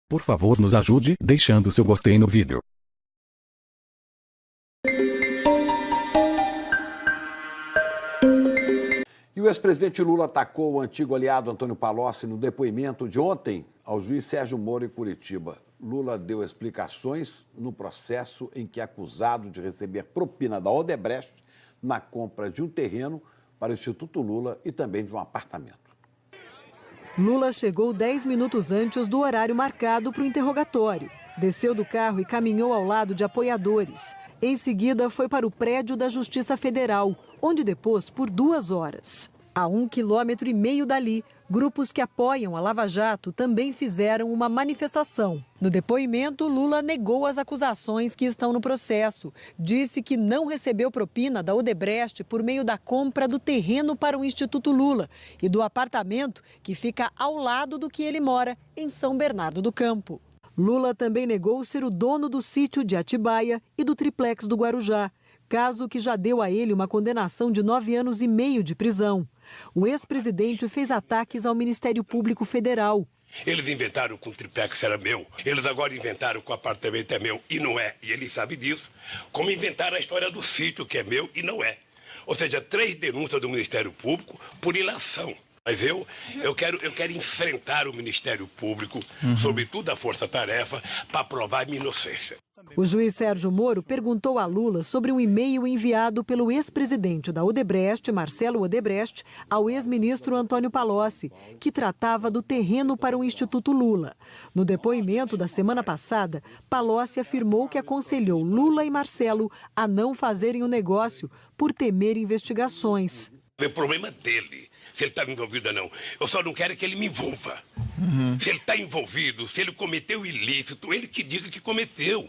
Por favor, nos ajude deixando seu gostei no vídeo. E o ex-presidente Lula atacou o antigo aliado Antônio Palocci no depoimento de ontem ao juiz Sérgio Moro em Curitiba. Lula deu explicações no processo em que é acusado de receber propina da Odebrecht na compra de um terreno para o Instituto Lula e também de um apartamento. Lula chegou 10 minutos antes do horário marcado para o interrogatório. Desceu do carro e caminhou ao lado de apoiadores. Em seguida, foi para o prédio da Justiça Federal, onde depôs por 2 horas. A 1,5 quilômetros dali, grupos que apoiam a Lava Jato também fizeram uma manifestação. No depoimento, Lula negou as acusações que estão no processo. Disse que não recebeu propina da Odebrecht por meio da compra do terreno para o Instituto Lula e do apartamento que fica ao lado do que ele mora, em São Bernardo do Campo. Lula também negou ser o dono do sítio de Atibaia e do triplex do Guarujá, caso que já deu a ele uma condenação de 9 anos e meio de prisão. O ex-presidente fez ataques ao Ministério Público Federal. Eles inventaram que o triplex era meu. Eles agora inventaram que o apartamento é meu e não é. E ele sabe disso. Como inventaram a história do sítio que é meu e não é. Ou seja, 3 denúncias do Ministério Público por ilação. Mas eu quero enfrentar o Ministério Público, sobretudo a Força Tarefa, para provar minha inocência. O juiz Sérgio Moro perguntou a Lula sobre um e-mail enviado pelo ex-presidente da Odebrecht, Marcelo Odebrecht, ao ex-ministro Antônio Palocci, que tratava do terreno para o Instituto Lula. No depoimento da semana passada, Palocci afirmou que aconselhou Lula e Marcelo a não fazerem o negócio por temer investigações. O problema dele, se ele estava envolvido ou não. Eu só não quero que ele me envolva. Se ele está envolvido, se ele cometeu ilícito, ele que diga que cometeu.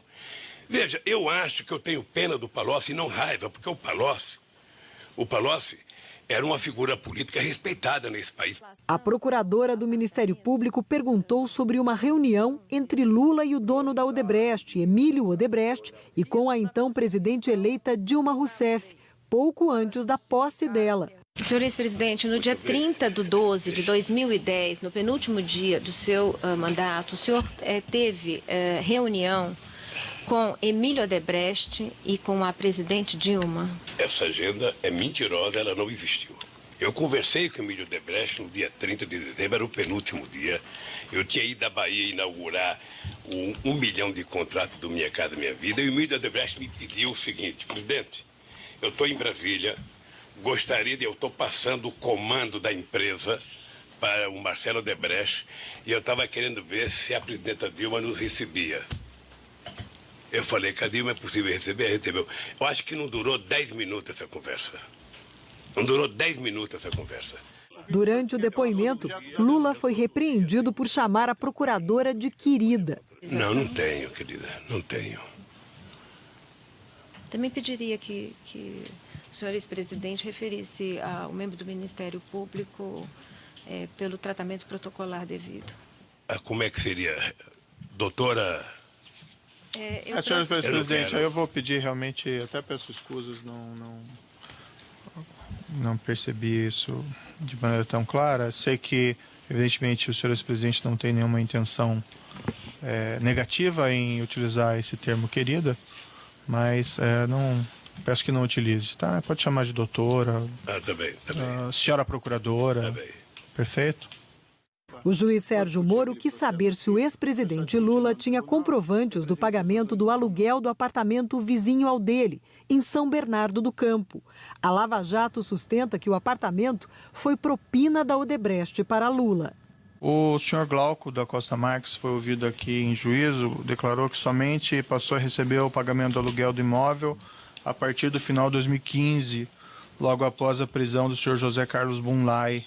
Veja, eu acho que eu tenho pena do Palocci e não raiva, porque o Palocci era uma figura política respeitada nesse país. A procuradora do Ministério Público perguntou sobre uma reunião entre Lula e o dono da Odebrecht, Emílio Odebrecht, e com a então presidente eleita Dilma Rousseff, pouco antes da posse dela. Senhor ex-presidente, no dia 30 de 12 de 2010, no penúltimo dia do seu mandato, o senhor teve reunião com Emílio Odebrecht e com a presidente Dilma? Essa agenda é mentirosa, ela não existiu. Eu conversei com Emílio Odebrecht no dia 30 de dezembro, era o penúltimo dia. Eu tinha ido à Bahia inaugurar o 1 milhão de contratos do Minha Casa Minha Vida. E o Emílio Odebrecht me pediu o seguinte: presidente, eu estou em Brasília, eu estou passando o comando da empresa para o Marcelo Odebrecht e eu estava querendo ver se a presidenta Dilma nos recebia. Eu falei que a Dilma é possível receber, recebeu. Eu acho que não durou 10 minutos essa conversa. Não durou 10 minutos essa conversa. Durante o depoimento, Lula foi repreendido por chamar a procuradora de querida. Não tenho, querida, não tenho. Também pediria que o senhor ex-presidente referisse ao membro do Ministério Público pelo tratamento protocolar devido. Como é que seria? Doutora... Senhor ex-presidente, aí eu vou pedir realmente, até peço escusas, não percebi isso de maneira tão clara. Sei que, evidentemente, o senhor ex-presidente não tem nenhuma intenção negativa em utilizar esse termo querida, mas peço que não utilize, tá? Pode chamar de doutora, tá bem. Senhora procuradora, tá bem. Perfeito? O juiz Sérgio Moro quis saber se o ex-presidente Lula tinha comprovantes do pagamento do aluguel do apartamento vizinho ao dele, em São Bernardo do Campo. A Lava Jato sustenta que o apartamento foi propina da Odebrecht para Lula. O senhor Glauco da Costa Marques foi ouvido aqui em juízo, declarou que somente passou a receber o pagamento do aluguel do imóvel a partir do final de 2015, logo após a prisão do senhor José Carlos Bunlai.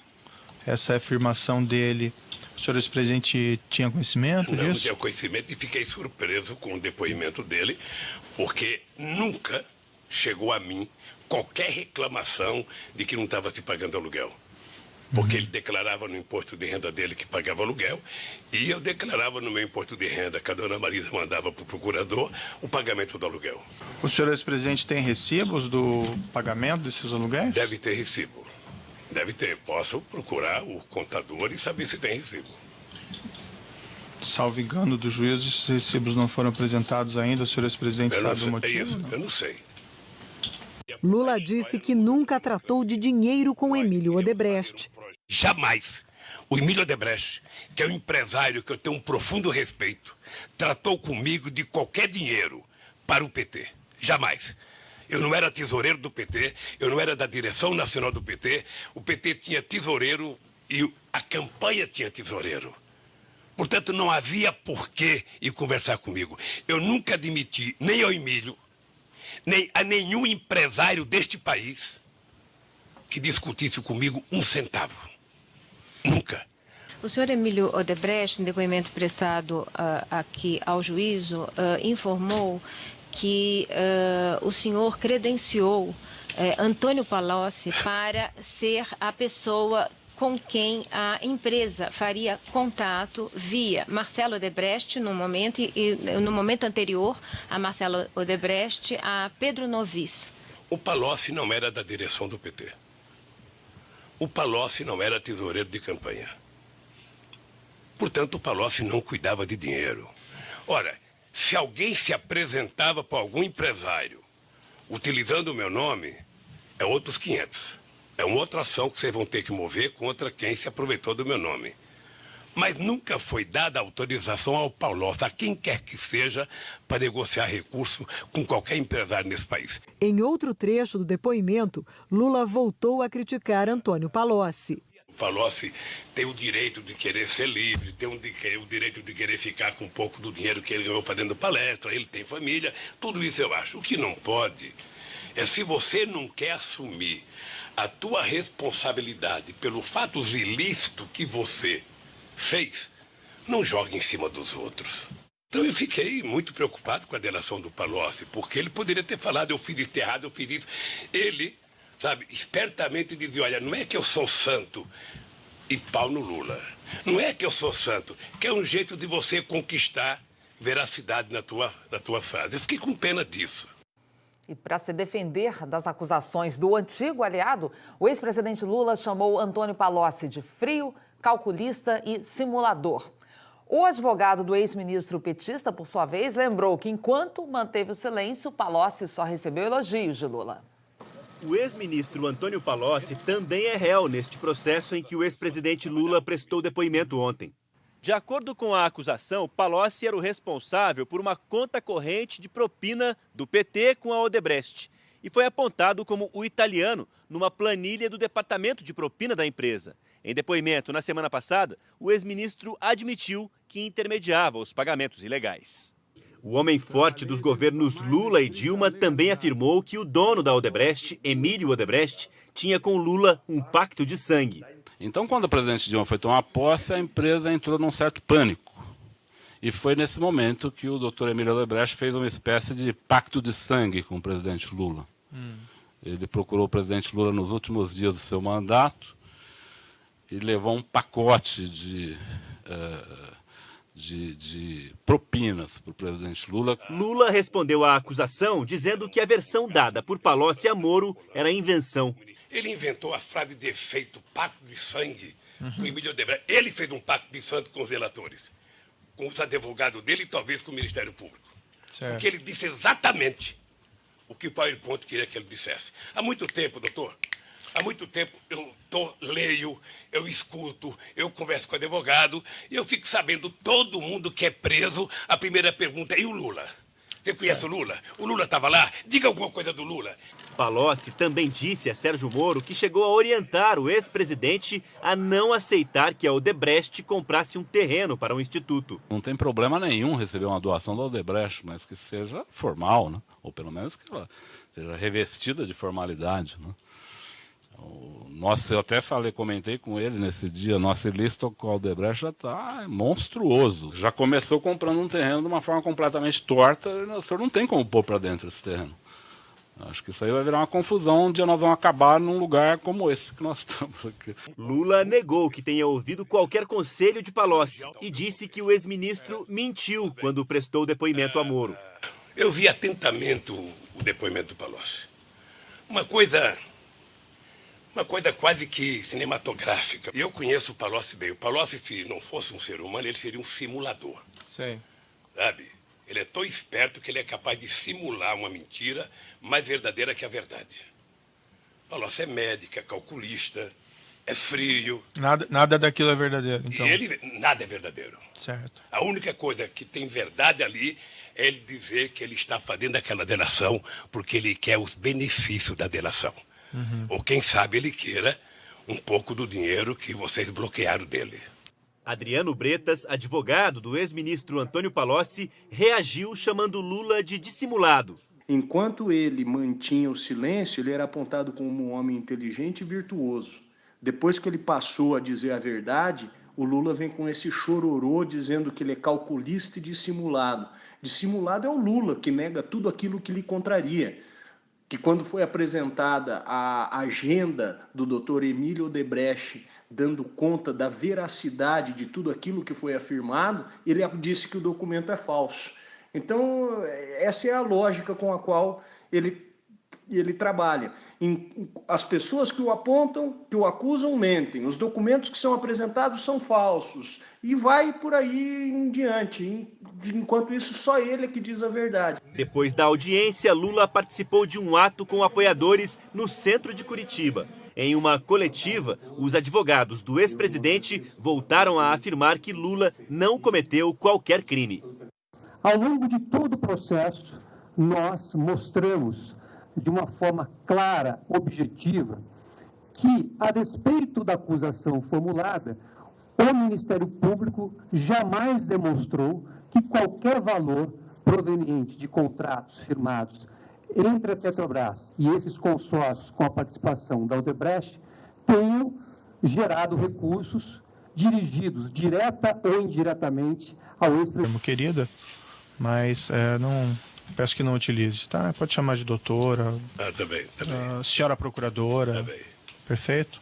Essa é a afirmação dele. O senhor ex-presidente tinha conhecimento disso? Não tinha conhecimento e fiquei surpreso com o depoimento dele, porque nunca chegou a mim qualquer reclamação de que não estava se pagando aluguel. Porque ele declarava no imposto de renda dele que pagava aluguel e eu declarava no meu imposto de renda, que a dona Marisa mandava para o procurador, o pagamento do aluguel. O senhor ex-presidente tem recibos do pagamento desses aluguéis? Deve ter recibo. Deve ter. Posso procurar o contador e saber se tem recibo. Salvo engano do juízo, esses recibos não foram apresentados ainda. O senhor ex-presidente sabe o motivo? É isso, eu não sei. Lula disse que nunca tratou de dinheiro com Emílio Odebrecht. Jamais. O Emílio Odebrecht, que é um empresário que eu tenho um profundo respeito, tratou comigo de qualquer dinheiro para o PT. Jamais. Eu não era tesoureiro do PT, eu não era da direção nacional do PT. O PT tinha tesoureiro e a campanha tinha tesoureiro. Portanto, não havia porquê ir conversar comigo. Eu nunca admiti, nem ao Emílio, nem a nenhum empresário deste país que discutisse comigo um centavo. Nunca. O senhor Emílio Odebrecht, em depoimento prestado aqui ao juízo, informou que o senhor credenciou Antônio Palocci para ser a pessoa com quem a empresa faria contato via Marcelo Odebrecht no momento e no momento anterior a Marcelo Odebrecht, a Pedro Novis. O Palocci não era da direção do PT. O Palocci não era tesoureiro de campanha. Portanto, o Palocci não cuidava de dinheiro. Ora, se alguém se apresentava para algum empresário utilizando o meu nome, é outros 500. É uma outra ação que vocês vão ter que mover contra quem se aproveitou do meu nome. Mas nunca foi dada autorização ao Palocci, a quem quer que seja, para negociar recurso com qualquer empresário nesse país. Em outro trecho do depoimento, Lula voltou a criticar Antônio Palocci. O Palocci tem o direito de querer ser livre, tem o direito de querer ficar com um pouco do dinheiro que ele ganhou fazendo palestra, ele tem família, tudo isso eu acho. O que não pode é, se você não quer assumir a tua responsabilidade pelo fato ilícito que você fez, não jogue em cima dos outros. Então eu fiquei muito preocupado com a delação do Palocci, porque ele poderia ter falado, eu fiz isso errado, eu fiz isso. Ele, sabe, espertamente dizia, olha, não é que eu sou santo e pau no Lula. Não é que eu sou santo, que é um jeito de você conquistar veracidade na tua frase. Eu fiquei com pena disso. E para se defender das acusações do antigo aliado, o ex-presidente Lula chamou Antônio Palocci de frio, calculista e simulador. O advogado do ex-ministro petista, por sua vez, lembrou que enquanto manteve o silêncio, Palocci só recebeu elogios de Lula. O ex-ministro Antônio Palocci também é réu neste processo em que o ex-presidente Lula prestou depoimento ontem. De acordo com a acusação, Palocci era o responsável por uma conta corrente de propina do PT com a Odebrecht e foi apontado como o italiano numa planilha do departamento de propina da empresa. Em depoimento na semana passada, o ex-ministro admitiu que intermediava os pagamentos ilegais. O homem forte dos governos Lula e Dilma também afirmou que o dono da Odebrecht, Emílio Odebrecht, tinha com Lula um pacto de sangue. Então, quando o presidente Dilma foi tomar posse, a empresa entrou num certo pânico. E foi nesse momento que o doutor Emílio Odebrecht fez uma espécie de pacto de sangue com o presidente Lula. Ele procurou o presidente Lula nos últimos dias do seu mandato e levou um pacote de propinas para o presidente Lula. Lula respondeu à acusação dizendo que a versão dada por Palocci a Moro era invenção. Ele inventou a frase de efeito, pacto de sangue, com o Emílio Odebrecht. Ele fez um pacto de sangue com os relatores, com os advogados dele e talvez com o Ministério Público. Certo. Porque ele disse exatamente o que o PowerPoint queria que ele dissesse. Há muito tempo, doutor, há muito tempo eu leio, eu escuto, eu converso com o advogado e eu fico sabendo, todo mundo que é preso, a primeira pergunta é, e o Lula? Você conhece o Lula? O Lula estava lá? Diga alguma coisa do Lula. Palocci também disse a Sérgio Moro que chegou a orientar o ex-presidente a não aceitar que a Odebrecht comprasse um terreno para o instituto. Não tem problema nenhum receber uma doação da Odebrecht, mas que seja formal, né? Ou pelo menos que ela seja revestida de formalidade, né? Eu até comentei com ele nesse dia, nosso ilícito com a Odebrecht já está monstruoso. Já começou comprando um terreno de uma forma completamente torta, o senhor não tem como pôr para dentro esse terreno. Acho que isso aí vai virar uma confusão, um dia nós vamos acabar num lugar como esse que nós estamos aqui. Lula negou que tenha ouvido qualquer conselho de Palocci e disse que o ex-ministro mentiu quando prestou depoimento a Moro. Eu vi atentamente o depoimento do Palocci. Uma coisa Uma coisa quase que cinematográfica. Eu conheço o Palocci bem. O Palocci, se não fosse um ser humano, ele seria um simulador. Sim. Sabe? Ele é tão esperto que ele é capaz de simular uma mentira mais verdadeira que a verdade. O Palocci é médico, é calculista, é frio. Nada daquilo é verdadeiro, então. Nada é verdadeiro. Certo. A única coisa que tem verdade ali é ele dizer que ele está fazendo aquela delação porque ele quer os benefícios da delação. Ou quem sabe ele queira um pouco do dinheiro que vocês bloquearam dele. Adriano Bretas, advogado do ex-ministro Antônio Palocci, reagiu chamando Lula de dissimulado. Enquanto ele mantinha o silêncio, ele era apontado como um homem inteligente e virtuoso. Depois que ele passou a dizer a verdade, o Lula vem com esse chororô dizendo que ele é calculista e dissimulado. Dissimulado é o Lula, que nega tudo aquilo que lhe contraria. Que quando foi apresentada a agenda do doutor Emílio Odebrecht, dando conta da veracidade de tudo aquilo que foi afirmado, ele disse que o documento é falso. Então, essa é a lógica com a qual ele trabalha. As pessoas que o apontam, que o acusam, mentem. Os documentos que são apresentados são falsos. E vai por aí em diante. Enquanto isso, só ele é que diz a verdade. Depois da audiência, Lula participou de um ato com apoiadores no centro de Curitiba. Em uma coletiva, os advogados do ex-presidente voltaram a afirmar que Lula não cometeu qualquer crime. Ao longo de todo o processo, nós mostramos de uma forma clara, objetiva, que, a despeito da acusação formulada, o Ministério Público jamais demonstrou que qualquer valor proveniente de contratos firmados entre a Petrobras e esses consórcios com a participação da Odebrecht tenham gerado recursos dirigidos direta ou indiretamente ao ex-presidente. Querida, mas não... Peço que não utilize, tá? Pode chamar de doutora. Tá bem. Senhora procuradora. Tá bem. Perfeito?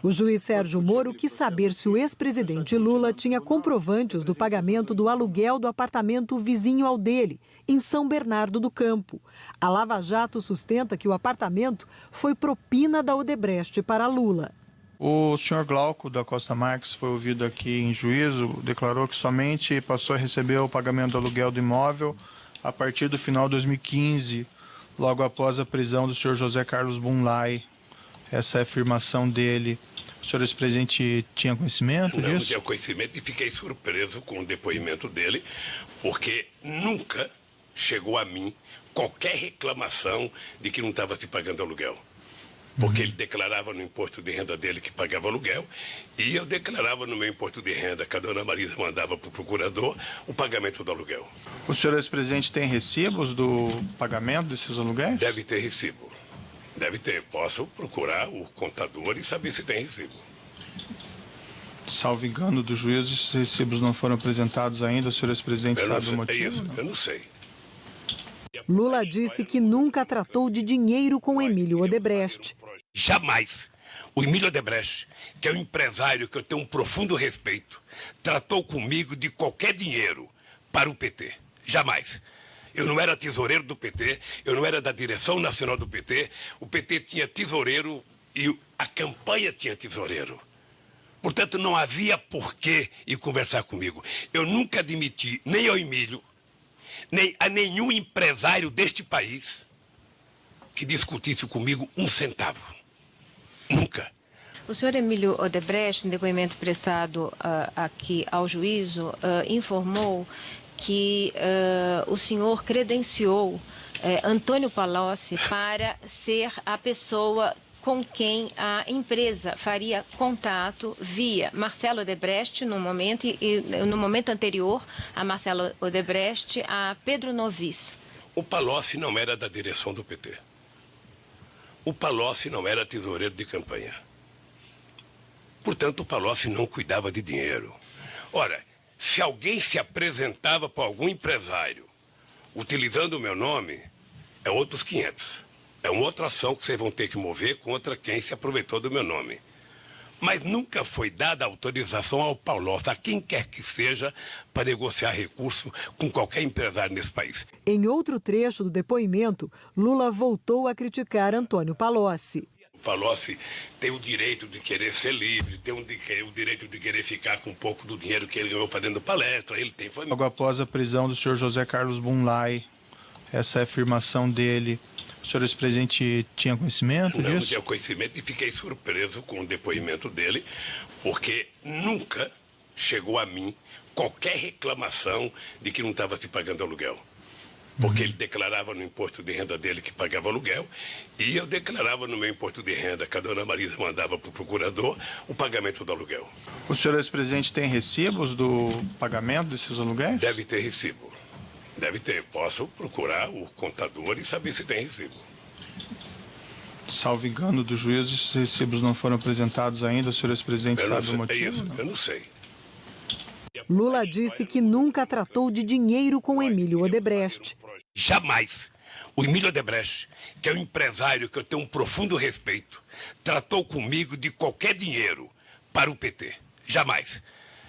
O juiz Sérgio Moro quis saber se o ex-presidente Lula tinha comprovantes do pagamento do aluguel do apartamento vizinho ao dele, em São Bernardo do Campo. A Lava Jato sustenta que o apartamento foi propina da Odebrecht para Lula. O senhor Glauco da Costa Marques foi ouvido aqui em juízo, declarou que somente passou a receber o pagamento do aluguel do imóvel a partir do final de 2015, logo após a prisão do senhor José Carlos Bunlai. Essa é a afirmação dele. O senhor ex-presidente tinha conhecimento disso? Não tinha conhecimento e fiquei surpreso com o depoimento dele, porque nunca chegou a mim qualquer reclamação de que não estava se pagando aluguel. Porque ele declarava no imposto de renda dele que pagava aluguel e eu declarava no meu imposto de renda, que a dona Marisa mandava para o procurador, o pagamento do aluguel. O senhor ex-presidente tem recibos do pagamento desses aluguéis? Deve ter recibo. Deve ter. Posso procurar o contador e saber se tem recibo. Salvo engano do juízo, esses recibos não foram apresentados ainda. O senhor ex-presidente sabe o motivo? É isso, eu não sei. Lula disse que nunca tratou de dinheiro com Emílio Odebrecht. Jamais. O Emílio Odebrecht, que é um empresário que eu tenho um profundo respeito, tratou comigo de qualquer dinheiro para o PT. Jamais. Eu não era tesoureiro do PT, eu não era da direção nacional do PT. O PT tinha tesoureiro e a campanha tinha tesoureiro. Portanto, não havia porquê ir conversar comigo. Eu nunca admiti, nem ao Emílio, nem a nenhum empresário deste país que discutisse comigo um centavo. Nunca. O senhor Emílio Odebrecht, em depoimento prestado aqui ao juízo, informou que o senhor credenciou Antônio Palocci para ser a pessoa com quem a empresa faria contato via Marcelo Odebrecht no momento e no momento anterior a Marcelo Odebrecht, a Pedro Novis. O Palocci não era da direção do PT. O Palocci não era tesoureiro de campanha. Portanto, o Palocci não cuidava de dinheiro. Ora, se alguém se apresentava para algum empresário utilizando o meu nome, é outros 500. É uma outra ação que vocês vão ter que mover contra quem se aproveitou do meu nome. Mas nunca foi dada autorização ao Palocci, a quem quer que seja, para negociar recurso com qualquer empresário nesse país. Em outro trecho do depoimento, Lula voltou a criticar Antônio Palocci. O Palocci tem o direito de querer ser livre, tem o direito de querer ficar com um pouco do dinheiro que ele ganhou fazendo palestra, ele tem família. Logo após a prisão do senhor José Carlos Bunlai, essa afirmação dele, o senhor ex-presidente tinha conhecimento disso? Não tinha conhecimento e fiquei surpreso com o depoimento dele, porque nunca chegou a mim qualquer reclamação de que não estava se pagando aluguel. Porque ele declarava no imposto de renda dele que pagava aluguel e eu declarava no meu imposto de renda, que a dona Marisa mandava para o procurador, o pagamento do aluguel. O senhor ex-presidente tem recibos do pagamento desses aluguéis? Deve ter recibo. Deve ter. Posso procurar o contador e saber se tem recibo. Salvo engano do juízo, esses recibos não foram apresentados ainda, o senhor ex-presidente sabe o motivo? É isso, eu não sei. Lula disse que nunca tratou de dinheiro com Emílio Odebrecht. Jamais. O Emílio Odebrecht, que é um empresário que eu tenho um profundo respeito, tratou comigo de qualquer dinheiro para o PT. Jamais.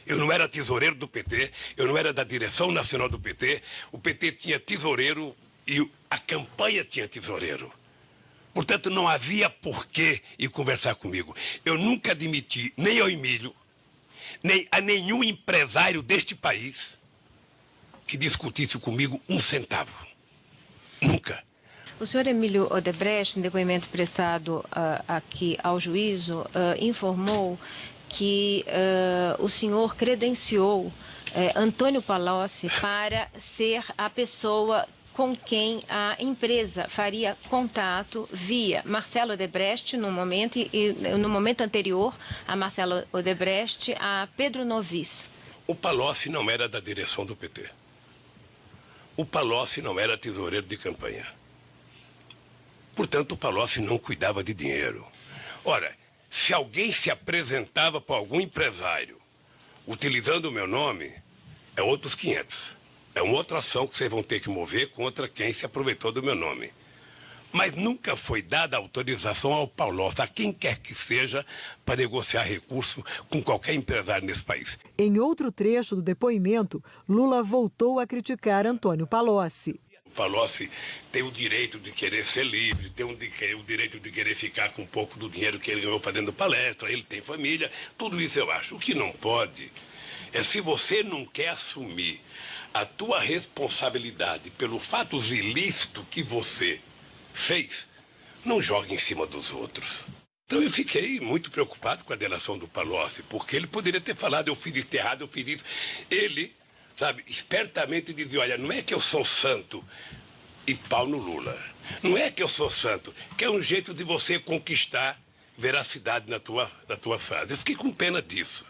Eu não era tesoureiro do PT, eu não era da direção nacional do PT. O PT tinha tesoureiro e a campanha tinha tesoureiro. Portanto, não havia porquê ir conversar comigo. Eu nunca admiti, nem ao Emílio, nem a nenhum empresário deste país que discutisse comigo um centavo. Nunca. O senhor Emílio Odebrecht, em depoimento prestado aqui ao juízo, informou que o senhor credenciou Antônio Palocci para ser a pessoa com quem a empresa faria contato via Marcelo Odebrecht no momento e no momento anterior a Marcelo Odebrecht, a Pedro Novis. O Palocci não era da direção do PT. O Palocci não era tesoureiro de campanha. Portanto, o Palocci não cuidava de dinheiro. Ora, se alguém se apresentava para algum empresário utilizando o meu nome, é outros 500. É uma outra ação que vocês vão ter que mover contra quem se aproveitou do meu nome. Mas nunca foi dada autorização ao Palocci, a quem quer que seja, para negociar recurso com qualquer empresário nesse país. Em outro trecho do depoimento, Lula voltou a criticar Antônio Palocci. O Palocci tem o direito de querer ser livre, tem o direito de querer ficar com um pouco do dinheiro que ele ganhou fazendo palestra, ele tem família, tudo isso eu acho. O que não pode é, se você não quer assumir a tua responsabilidade pelo fato ilícito que você fez, não jogue em cima dos outros. Então eu fiquei muito preocupado com a delação do Palocci, porque ele poderia ter falado, eu fiz isso errado, eu fiz isso. Ele, sabe, espertamente dizia, olha, não é que eu sou santo e pau no Lula. Não é que eu sou santo, que é um jeito de você conquistar veracidade na tua frase. Eu fiquei com pena disso.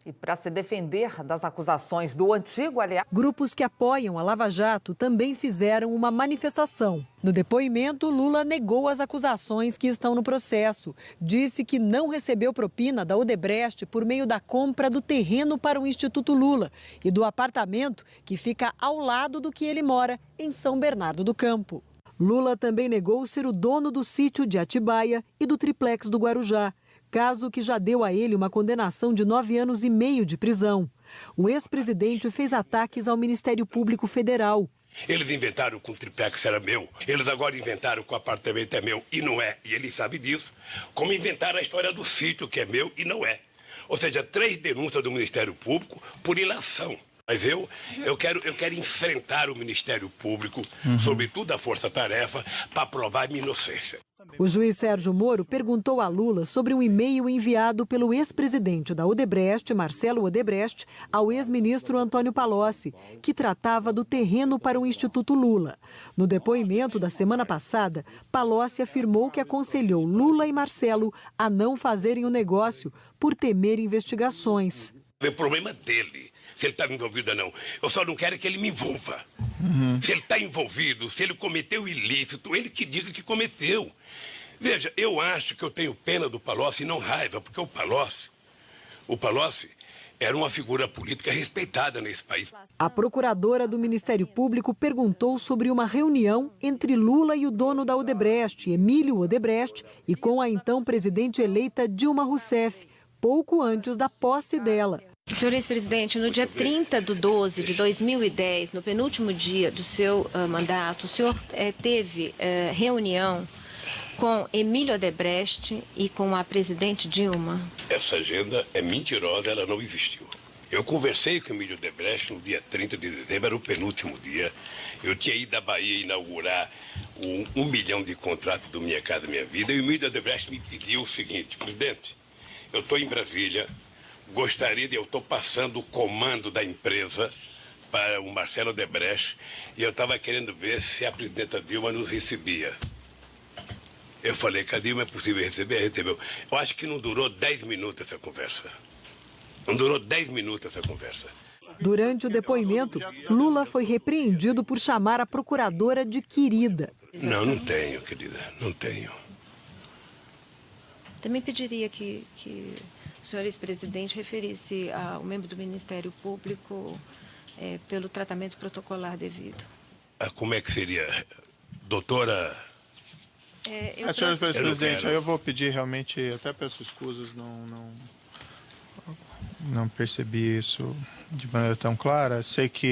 E para se defender das acusações do antigo aliado... Grupos que apoiam a Lava Jato também fizeram uma manifestação. No depoimento, Lula negou as acusações que estão no processo. Disse que não recebeu propina da Odebrecht por meio da compra do terreno para o Instituto Lula e do apartamento que fica ao lado do que ele mora, em São Bernardo do Campo. Lula também negou ser o dono do sítio de Atibaia e do triplex do Guarujá, caso que já deu a ele uma condenação de 9 anos e meio de prisão. O ex-presidente fez ataques ao Ministério Público Federal. Eles inventaram que o triplex era meu. Eles agora inventaram que o apartamento é meu e não é. E ele sabe disso. Como inventaram a história do sítio que é meu e não é. Ou seja, 3 denúncias do Ministério Público por ilação. Mas eu quero enfrentar o Ministério Público, sobretudo a Força Tarefa, para provar minha inocência. O juiz Sérgio Moro perguntou a Lula sobre um e-mail enviado pelo ex-presidente da Odebrecht, Marcelo Odebrecht, ao ex-ministro Antônio Palocci, que tratava do terreno para o Instituto Lula. No depoimento da semana passada, Palocci afirmou que aconselhou Lula e Marcelo a não fazerem o negócio por temer investigações. O problema dele, se ele estava envolvido ou não. Eu só não quero que ele me envolva. Se ele está envolvido, se ele cometeu ilícito, ele que diga que cometeu. Veja, eu acho que eu tenho pena do Palocci e não raiva, porque o Palocci era uma figura política respeitada nesse país. A procuradora do Ministério Público perguntou sobre uma reunião entre Lula e o dono da Odebrecht, Emílio Odebrecht, e com a então presidente eleita Dilma Rousseff, pouco antes da posse dela. Senhor ex-presidente, no dia 30 de 12 de 2010, no penúltimo dia do seu mandato, o senhor teve reunião com Emílio Odebrecht e com a presidente Dilma? Essa agenda é mentirosa, ela não existiu. Eu conversei com o Emílio Odebrecht no dia 30 de dezembro, era o penúltimo dia. Eu tinha ido à Bahia inaugurar um milhão de contratos do Minha Casa Minha Vida. E o Emílio Odebrecht me pediu o seguinte: presidente, eu estou em Brasília, eu estou passando o comando da empresa para o Marcelo Odebrecht e eu estava querendo ver se a presidenta Dilma nos recebia. Eu falei que a Dilma é possível receber, recebeu. Eu acho que não durou 10 minutos essa conversa. Não durou 10 minutos essa conversa. Durante o depoimento, Lula foi repreendido por chamar a procuradora de querida. Não tenho, querida, não tenho. Também pediria que o senhor ex-presidente referisse ao membro do Ministério Público pelo tratamento protocolar devido. Como é que seria? Doutora... Senhor ex-presidente, aí eu vou pedir realmente, até peço escusas, não percebi isso de maneira tão clara. Sei que